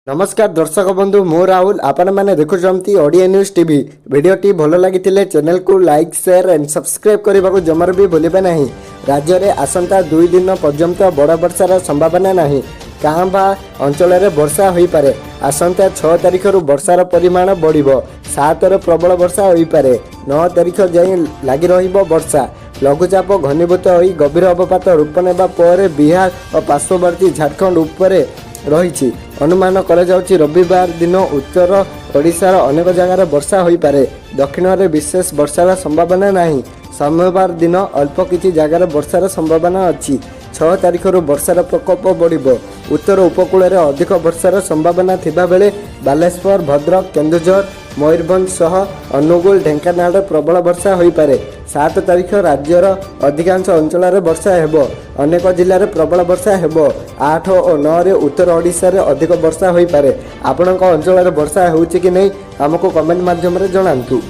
नमस्कार दर्शक बंधु मो राहुल आपण मैंने देखुंती ओडिया न्यूज टीवी भिडटी भल लगी चैनल को लाइक शेयर एंड सब्सक्राइब करने को जमार भी भूलिबे नहीं। राज्य में आसंता 2 दिन पर्यंत बड़ वर्षार संभावना नहीं। काँ बा अंचल में वर्षा हो पारे। आसंता 6 तारिख वर्षार परिमाण बढ़ 7 प्रबल वर्षा हो पारे। 9 तारिख जाए लगी वर्षा लघुचाप घनीभूत हो गभीर अवपात रूप नेबा पर बिहार और पार्श्ववर्ती झारखंड उपरे रही। अनुमान कर रविवार दिन उत्तर ओडिशार अनेक जगार वर्षा हो पारे। दक्षिण में विशेष वर्षार संभावना नहीं। सोमवार दिन अल्प किछि जगार वर्षार संभावना अच्छी। 6 तारिख वर्षार प्रकोप बढ़ उत्तर उपकूल में अधिक वर्षार संभावना थिबा बेले बालेश्वर भद्रक केन्दुझर मयूरभंज सह अनुगुल ढेंकानाल प्रबल वर्षा हो पारे। 7 तारिख राज्यर अधिकांश अंचल में वर्षा हेबो। अनेक जिले में प्रबल वर्षा हेबो। 8 और 9 रे उत्तर ओडिशा रे अधिक वर्षा हो पारे। आपणक अंचल में वर्षा होउछि कि नहीं हमको कमेंट माध्यम रे जणांतु।